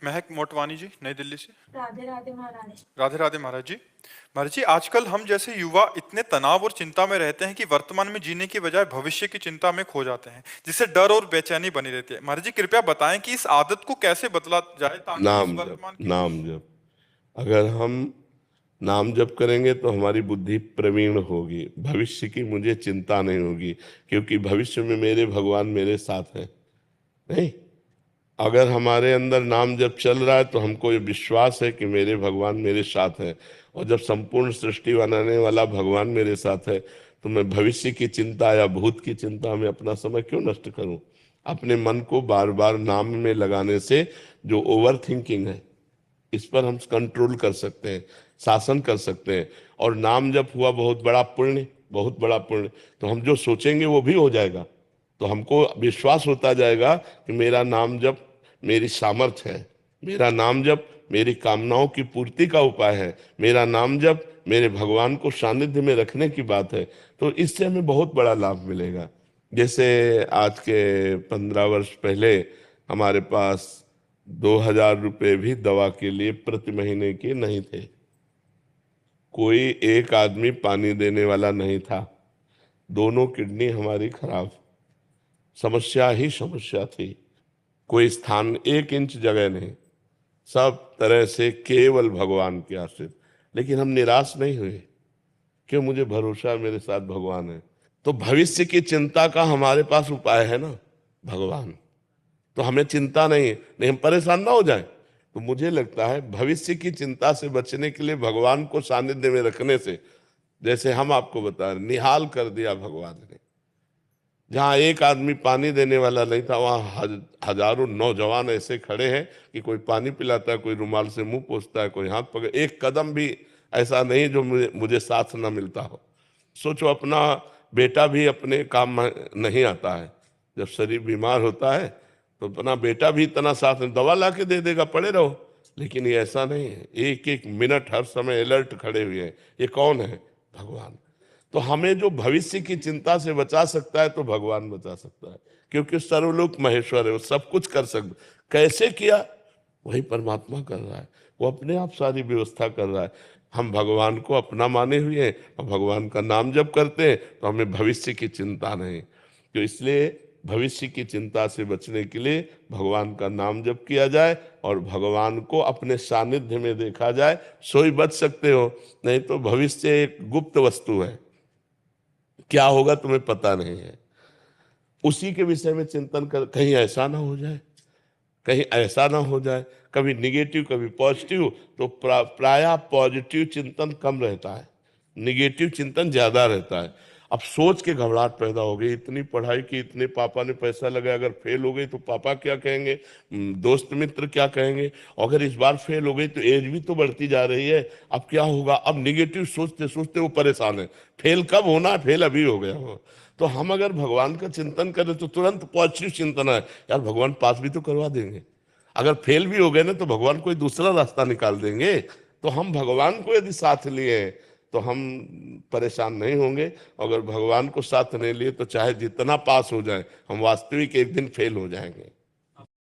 महक मोटवानी जी, नई दिल्ली से। राधे राधे महाराज। राधे राधे महाराज जी। महाराज जी, आजकल हम जैसे युवा इतने तनाव और चिंता में रहते हैं कि वर्तमान में जीने की बजाय भविष्य की चिंता में खो जाते हैं, जिससे डर और बेचैनी बनी रहती है। महाराज जी, कृपया बताएं कि इस आदत को कैसे बदला जाए ताकि इस नाम जप, वर्तमान की। नाम जप। अगर हम नाम जप करेंगे तो हमारी बुद्धि प्रवीण होगी, भविष्य की मुझे चिंता नहीं होगी, क्योंकि भविष्य में मेरे भगवान मेरे साथ हैं। नहीं, अगर हमारे अंदर नाम जप चल रहा है तो हमको ये विश्वास है कि मेरे भगवान मेरे साथ हैं, और जब संपूर्ण सृष्टि बनाने वाला भगवान मेरे साथ है तो मैं भविष्य की चिंता या भूत की चिंता में अपना समय क्यों नष्ट करूं। अपने मन को बार बार नाम में लगाने से जो ओवर थिंकिंग है, इस पर हम कंट्रोल कर सकते हैं, शासन कर सकते हैं। और नाम जप हुआ बहुत बड़ा पुण्य, बहुत बड़ा पुण्य, तो हम जो सोचेंगे वो भी हो जाएगा। तो हमको विश्वास होता जाएगा कि मेरा नाम जप मेरी सामर्थ्य है, मेरा नाम जप मेरी कामनाओं की पूर्ति का उपाय है, मेरा नाम जप मेरे भगवान को सानिध्य में रखने की बात है। तो इससे हमें बहुत बड़ा लाभ मिलेगा। जैसे आज के 15 वर्ष पहले हमारे पास 2,000 रुपये भी दवा के लिए प्रति महीने के नहीं थे। कोई एक आदमी पानी देने वाला नहीं था। दोनों किडनी हमारी खराब, समस्या ही समस्या थी। कोई स्थान 1 इंच जगह नहीं, सब तरह से केवल भगवान के आश्रित। लेकिन हम निराश नहीं हुए, क्यों? मुझे भरोसा है मेरे साथ भगवान है। तो भविष्य की चिंता का हमारे पास उपाय है ना, भगवान। तो हमें चिंता नहीं हम परेशान ना हो जाएं। तो मुझे लगता है भविष्य की चिंता से बचने के लिए भगवान को सानिध्य में रखने से, जैसे हम आपको बता रहे, निहाल कर दिया भगवान ने। जहां एक आदमी पानी देने वाला नहीं था, वहां हजारों नौजवान ऐसे खड़े हैं कि कोई पानी पिलाता है, कोई रुमाल से मुंह पोंछता है, कोई हाथ पकड़। एक कदम भी ऐसा नहीं जो मुझे साथ ना मिलता हो। सोचो, अपना बेटा भी अपने काम में नहीं आता है। जब शरीर बीमार होता है तो अपना बेटा भी इतना साथ में दवा ला के दे देगा, पड़े रहो। लेकिन ये ऐसा नहीं है, एक एक मिनट हर समय अलर्ट खड़े हुए हैं। ये कौन है? भगवान। तो हमें जो भविष्य की चिंता से बचा सकता है तो भगवान बचा सकता है, क्योंकि सर्वलोक महेश्वर है, वो सब कुछ कर सकता। कैसे किया? वही परमात्मा कर रहा है, वो अपने आप सारी व्यवस्था कर रहा है। हम भगवान को अपना माने हुए हैं और भगवान का नाम जप करते हैं, तो हमें भविष्य की चिंता नहीं। तो इसलिए भविष्य की चिंता से बचने के लिए भगवान का नाम जप किया जाए और भगवान को अपने सानिध्य में देखा जाए, सो ही बच सकते हो। नहीं तो भविष्य एक गुप्त वस्तु है, क्या होगा तुम्हें पता नहीं है। उसी के विषय में चिंतन कर, कहीं ऐसा ना हो जाए, कहीं ऐसा ना हो जाए, कभी निगेटिव कभी पॉजिटिव। तो प्रायः पॉजिटिव चिंतन कम रहता है, निगेटिव चिंतन ज्यादा रहता है। अब सोच के घबराहट पैदा हो गई, इतनी पढ़ाई की, इतने पापा ने पैसा लगाया, अगर फेल हो गई तो पापा क्या कहेंगे, दोस्त मित्र क्या कहेंगे, अगर इस बार फेल हो गई तो एज भी तो बढ़ती जा रही है, अब क्या होगा। अब निगेटिव सोचते सोचते वो परेशान है, फेल कब होना है, फेल अभी हो गया हो। तो हम अगर भगवान का चिंतन करें तो तुरंत पॉजिटिव चिंतन है, यार भगवान पास भी तो करवा देंगे। अगर फेल भी हो गए ना तो भगवान कोई दूसरा रास्ता निकाल देंगे। तो हम भगवान को यदि साथ लिए तो हम परेशान नहीं होंगे। अगर भगवान को साथ नहीं लिए तो चाहे जितना पास हो जाए, हम वास्तविक एक दिन फेल हो जाएंगे।